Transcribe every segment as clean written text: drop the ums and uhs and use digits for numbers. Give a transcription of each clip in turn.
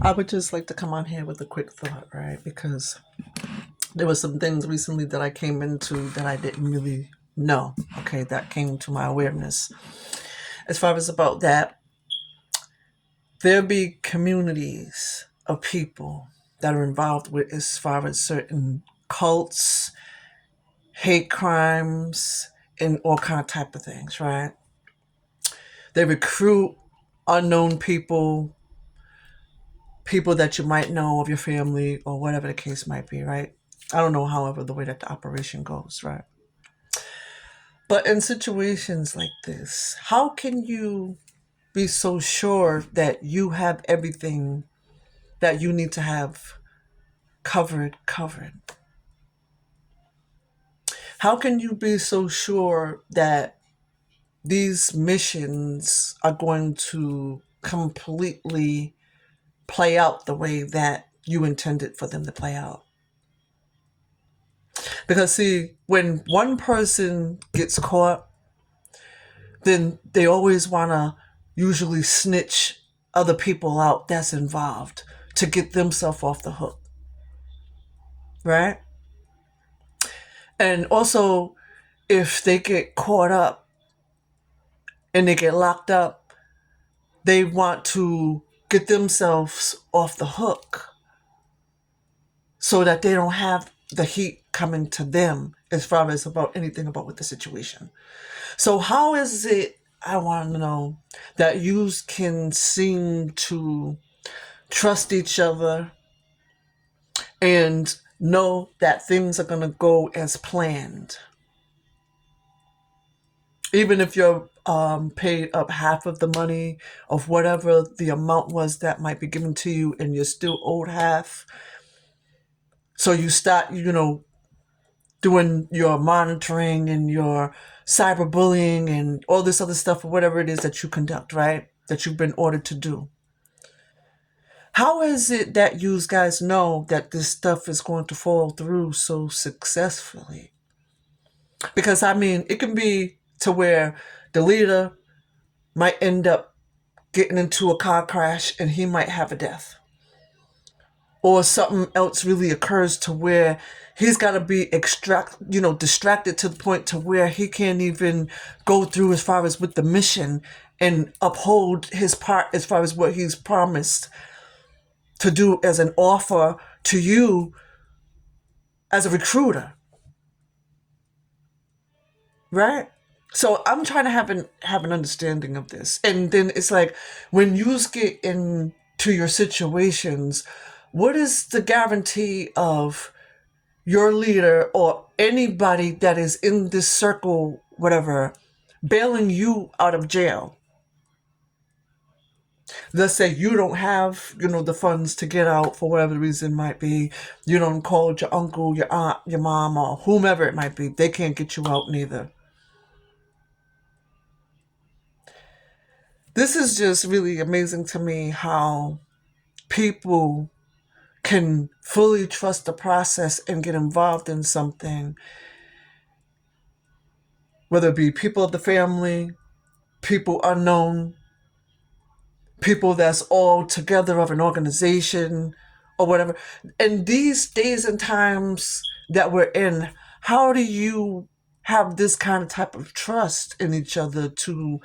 I would just like to come on here with a quick thought, right? Because there were some things recently that I came into that I didn't really know. Okay, that came to my awareness. As far as about that, there be communities of people that are involved with as far as certain cults, hate crimes, and all kind of type of things, right? They recruit unknown people, people that you might know of your family or whatever the case might be, right? I don't know, however, the way that the operation goes, right? But in situations like this, how can you be so sure that you have everything that you need to have covered? How can you be so sure that these missions are going to completely play out the way that you intended for them to play out? Because, see, when one person gets caught, then they always want to usually snitch other people out that's involved to get themselves off the hook, right? And also, if they get caught up and they get locked up, they want to get themselves off the hook so that they don't have the heat coming to them as far as about anything about with the situation. So how is it, I want to know, that you can seem to trust each other and know that things are going to go as planned? Even if you're paid up half of the money of whatever the amount was that might be given to you and you're still owed half. So you start, doing your monitoring and your cyberbullying and all this other stuff or whatever it is that you conduct, right? That you've been ordered to do. How is it that you guys know that this stuff is going to fall through so successfully? Because, I mean, it can be to where the leader might end up getting into a car crash and he might have a death. Or something else really occurs to where he's got to be distracted to the point to where he can't even go through as far as with the mission and uphold his part as far as what he's promised to do as an offer to you as a recruiter, right? So I'm trying to have an understanding of this, and then it's like when you get into your situations, what is the guarantee of your leader or anybody that is in this circle, whatever, bailing you out of jail? Let's say you don't have, the funds to get out for whatever the reason might be. You don't call your uncle, your aunt, your mom, or whomever it might be. They can't get you out neither. This is just really amazing to me how people can fully trust the process and get involved in something, whether it be people of the family, people unknown, people that's all together of an organization or whatever. And these days and times that we're in, how do you have this kind of type of trust in each other to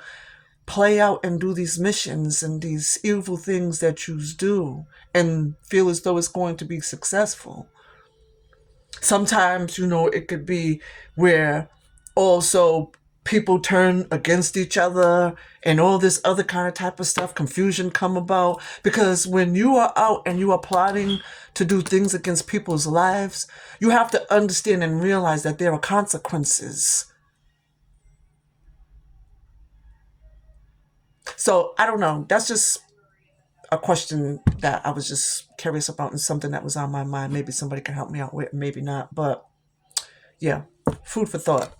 play out and do these missions and these evil things that you do and feel as though it's going to be successful? Sometimes, it could be where also people turn against each other and all this other kind of type of stuff, confusion come about. Because when you are out and you are plotting to do things against people's lives, you have to understand and realize that there are consequences. So I don't know. That's just a question that I was just curious about and something that was on my mind. Maybe somebody can help me out with, maybe not. But yeah, food for thought.